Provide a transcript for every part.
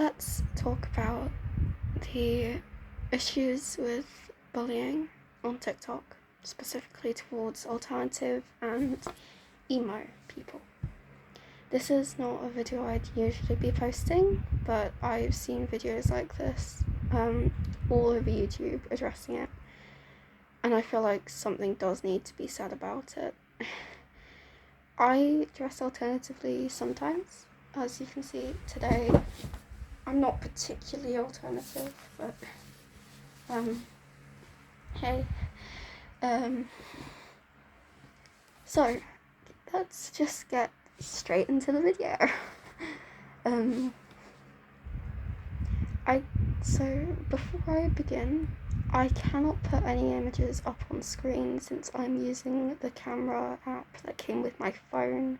let's talk about the issues with bullying on TikTok, specifically towards alternative and emo people. This is not a video I'd usually be posting, but I've seen videos like this all over YouTube addressing it, and I feel like something does need to be said about it. I dress alternatively sometimes. As you can see today, I'm not particularly alternative, but hey. So let's just get straight into the video. So before I begin, I cannot put any images up on screen since I'm using the camera app that came with my phone.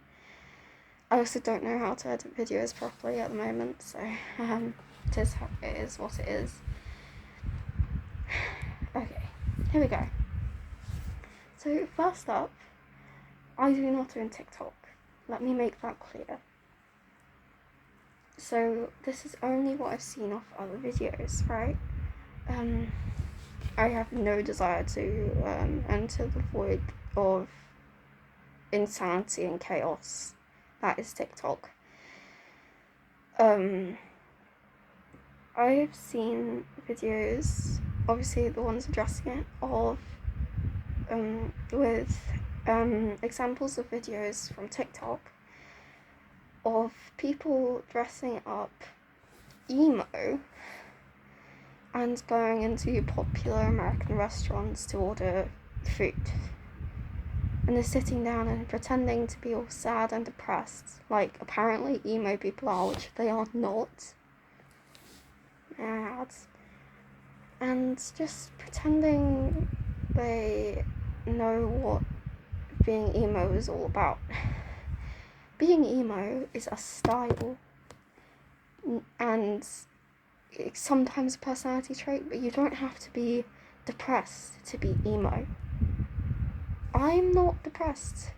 I also don't know how to edit videos properly at the moment, so it is what it is. Okay, here we go. So first up, I do not own TikTok. Let me make that clear. So this is only what I've seen off other videos, right? I have no desire to enter the void of insanity and chaos that is TikTok. I've seen videos, obviously the ones addressing it, of with examples of videos from TikTok of people dressing up emo and going into popular American restaurants to order food. And they're sitting down and pretending to be all sad and depressed, like apparently emo people are, which they are not. Mad. And just pretending they know what being emo is all about. Being emo is a style, and it's sometimes a personality trait, but you don't have to be depressed to be emo. I'm not depressed,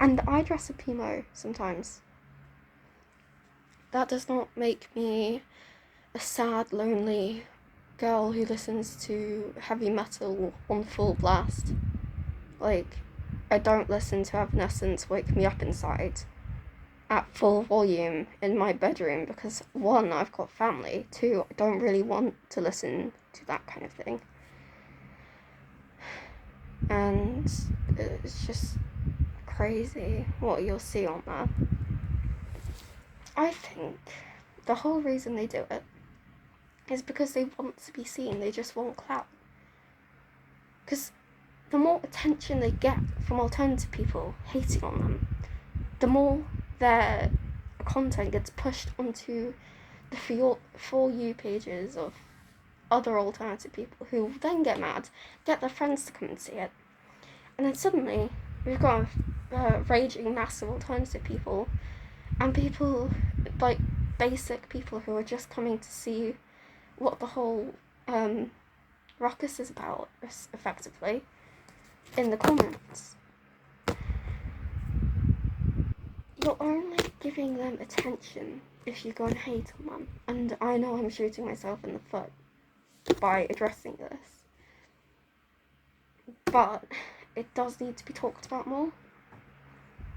and I dress up emo sometimes. That does not make me a sad, lonely girl who listens to heavy metal on full blast. Like, I don't listen to Evanescence Wake Me Up Inside at full volume in my bedroom because, one, I've got family, two, I don't really want to listen to that kind of thing. And it's just crazy what you'll see on that. I think the whole reason they do it is because they want to be seen, they just want clout. Because the more attention they get from alternative people hating on them, the more their content gets pushed onto the For You pages of other alternative people who then get mad, get their friends to come and see it. And then suddenly we've got raging mass of alternative people and people, like basic people who are just coming to see what the whole ruckus is about, effectively, in the comments. You're only giving them attention if you go and hate on them. And I know I'm shooting myself in the foot by addressing this, but it does need to be talked about more.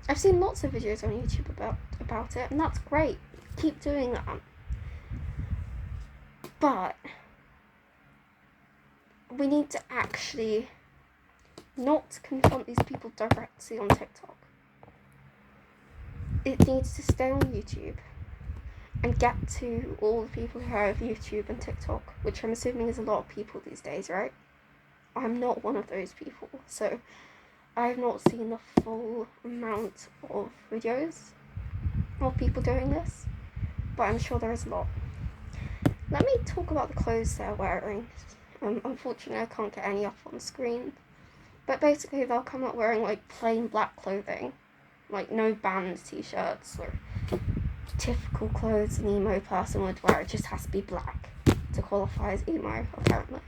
I've seen lots of videos on YouTube about it, and that's great. Keep doing that. But we need to actually not confront these people directly on TikTok. It needs to stay on YouTube and get to all the people who have YouTube and TikTok, which I'm assuming is a lot of people these days, right? I'm not one of those people, so I've not seen the full amount of videos of people doing this, but I'm sure there is a lot. Let me talk about the clothes they're wearing. Unfortunately, I can't get any up on screen, but basically they'll come up wearing like plain black clothing, like no band t-shirts or typical clothes an emo person would wear. It just has to be black to qualify as emo, apparently.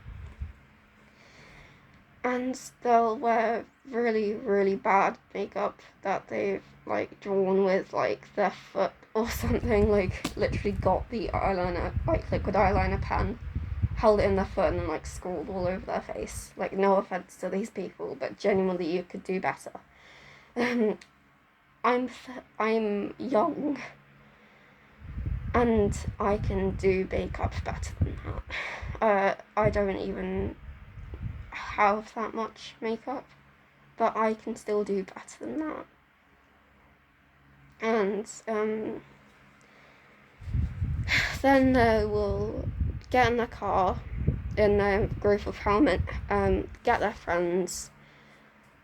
And they'll wear really, really bad makeup that they've, like, drawn with, like, their foot or something, like, literally got the eyeliner, like, liquid eyeliner pen, held it in their foot and then, like, scrawled all over their face. Like, no offense to these people, but genuinely you could do better. I'm young, and I can do makeup better than that. I don't even have that much makeup, but I can still do better than that. And then they will get in their car in a group of helmet, get their friends,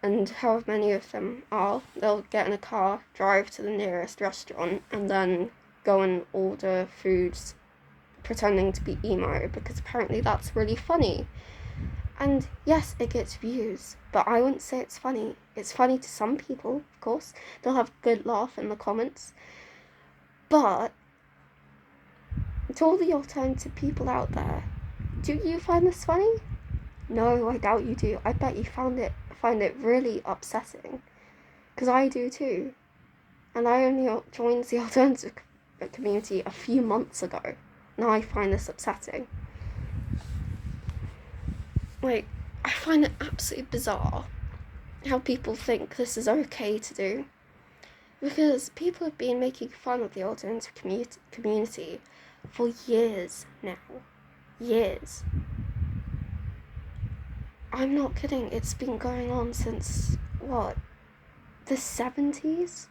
and however many of them are, they'll get in a car, drive to the nearest restaurant, and then go and order foods pretending to be emo, because apparently that's really funny. And yes, it gets views, but I wouldn't say it's funny. It's funny to some people, of course. They'll have a good laugh in the comments. But to all the alternative people out there, do you find this funny? No, I doubt you do. I bet you find it really upsetting. Because I do too. And I only joined the alternative community a few months ago. Now I find this upsetting. Like, I find it absolutely bizarre how people think this is okay to do. Because people have been making fun of the alternative community for years now. Years. I'm not kidding, it's been going on since, what, the 70s?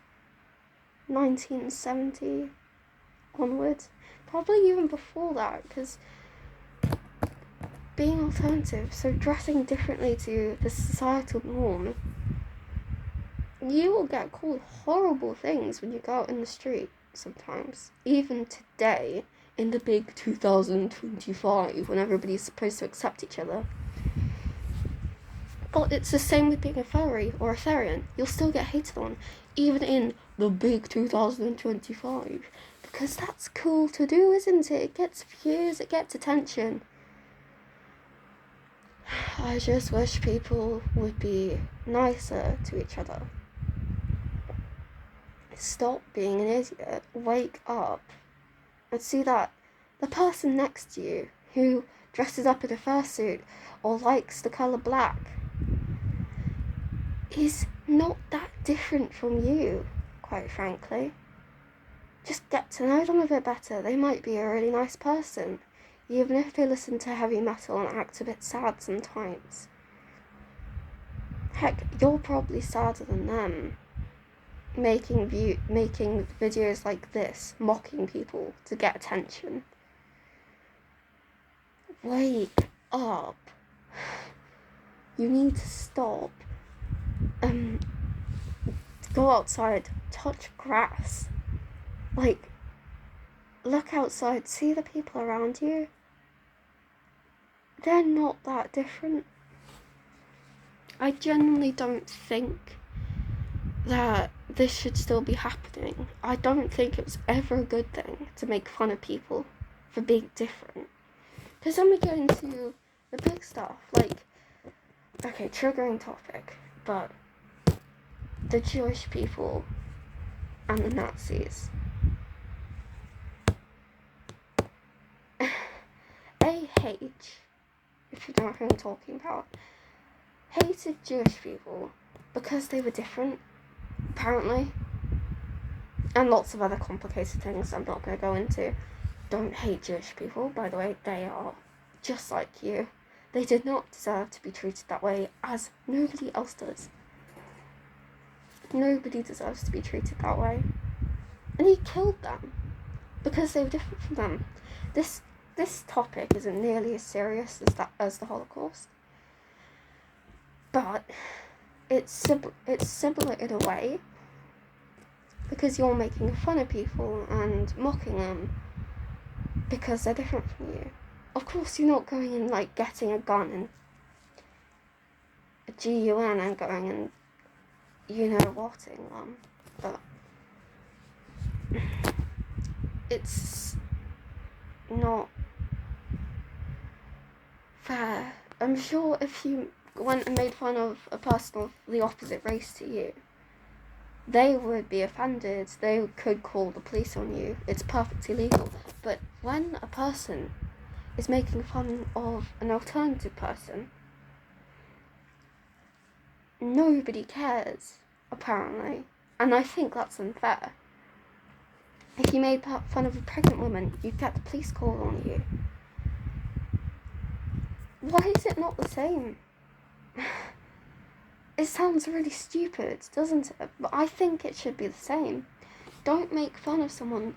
1970 onwards? Probably even before that, because being alternative, so dressing differently to the societal norm, you will get called horrible things when you go out in the street sometimes. Even today, in the big 2025, when everybody's supposed to accept each other. But it's the same with being a furry or a therian. You'll still get hated on, even in the big 2025. Because that's cool to do, isn't it? It gets views, it gets attention. I just wish people would be nicer to each other. Stop being an idiot. Wake up. And see that the person next to you who dresses up in a fursuit or likes the colour black is not that different from you, quite frankly. Just get to know them a bit better. They might be a really nice person, even if they listen to heavy metal and act a bit sad sometimes. Heck, you're probably sadder than them, making videos like this, mocking people to get attention. Wake up. You need to stop. Go outside, touch grass. Like, look outside, see the people around you. They're not that different. I genuinely don't think that this should still be happening. I don't think it was ever a good thing to make fun of people for being different. Because then we get into the big stuff, like, okay, triggering topic, but the Jewish people and the Nazis. AH, if you don't know who I'm talking about, hated Jewish people because they were different, apparently. And lots of other complicated things I'm not going to go into. Don't hate Jewish people, by the way, they are just like you. They did not deserve to be treated that way, as nobody else does. Nobody deserves to be treated that way. And he killed them because they were different from them. This topic isn't nearly as serious as the Holocaust, but it's similar in a way, because you're making fun of people and mocking them because they're different from you. Of course, you're not going and, like, getting a gun and a GUN and going and, you know, whatting them, but it's not fair. I'm sure if you went and made fun of a person of the opposite race to you, they would be offended. They could call the police on you. It's perfectly legal. But when a person is making fun of an alternative person, nobody cares, apparently. And I think that's unfair. If you made fun of a pregnant woman, you'd get the police called on you. Why is it not the same? It sounds really stupid, doesn't it? But I think it should be the same. Don't make fun of someone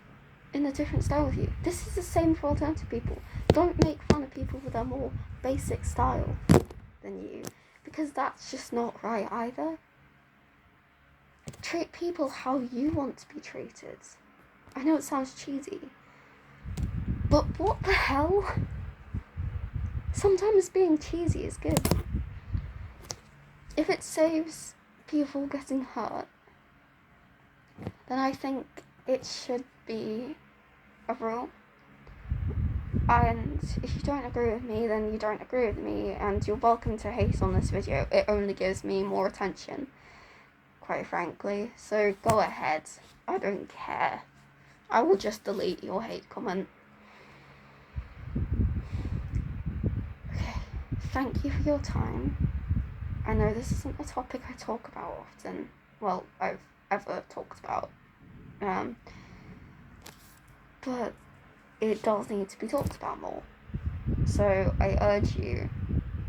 in a different style of you. This is the same for alternative people. Don't make fun of people with a more basic style than you, because that's just not right either. Treat people how you want to be treated. I know it sounds cheesy, but what the hell? Sometimes being cheesy is good. If it saves people getting hurt, then I think it should be a rule. And if you don't agree with me, then you don't agree with me, and you're welcome to hate on this video. It only gives me more attention, quite frankly. So go ahead. I don't care. I will just delete your hate comment. Okay, thank you for your time. I know this isn't a topic I talk about often. Well, I've ever talked about. But it does need to be talked about more. So I urge you,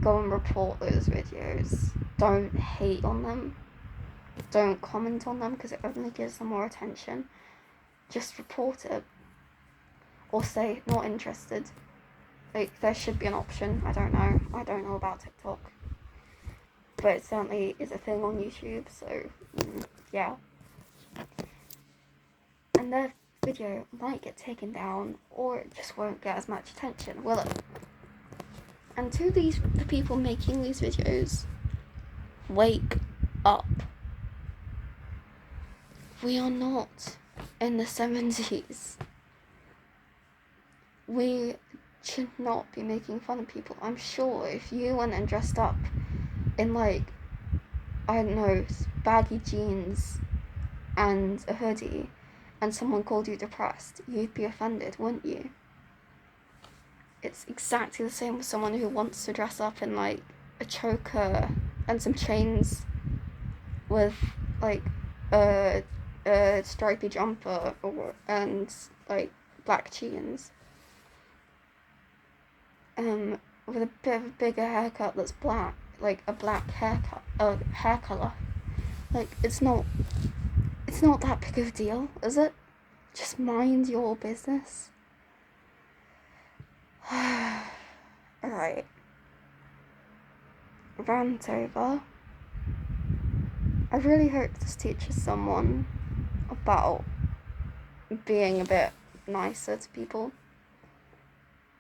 go and report those videos. Don't hate on them. Don't comment on them, because it only gives them more attention. Just report it. Or say, not interested. Like, there should be an option. I don't know about TikTok. But it certainly is a thing on YouTube, so, yeah. And their video might get taken down, or it just won't get as much attention, will it? And to the people making these videos, wake up. We are not in the 70s. We should not be making fun of people. I'm sure if you went and dressed up in, like, I don't know, baggy jeans and a hoodie, and someone called you depressed, you'd be offended, wouldn't you? It's exactly the same with someone who wants to dress up in, like, a choker and some chains with, like, a stripy jumper and, like, black jeans. With a bit of a bigger haircut that's black, like a black hair colour. Like, it's not that big of a deal, is it? Just mind your business. Alright. Rant over. I really hope this teaches someone about being a bit nicer to people.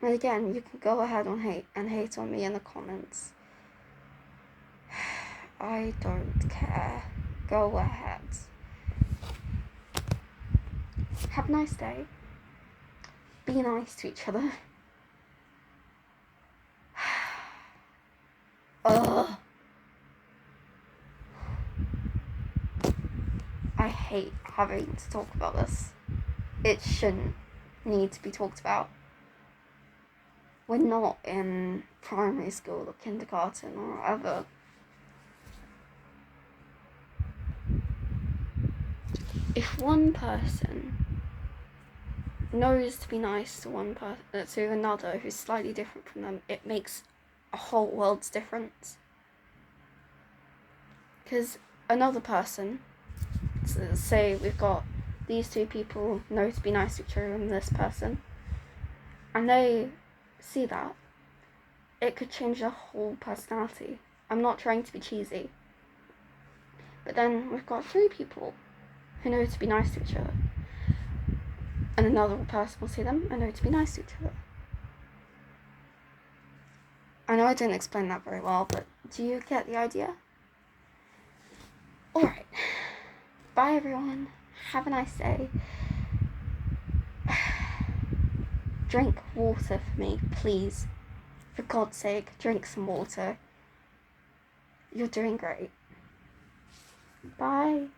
And again, you can go ahead and hate on me in the comments. I don't care. Go ahead. Have a nice day. Be nice to each other. Ugh. I hate having to talk about this. It shouldn't need to be talked about. We're not in primary school or kindergarten or whatever. If one person knows to be nice to to another who's slightly different from them, it makes a whole world's difference. Because another person, say we've got these two people know to be nice to each other and this person, and they see that, it could change their whole personality. I'm not trying to be cheesy. But then we've got three people who know to be nice to each other, and another person will see them and know to be nice to each other. I know I didn't explain that very well, but do you get the idea? Alright. Bye everyone. Have a nice day. Drink water for me, please. For God's sake, drink some water. You're doing great. Bye.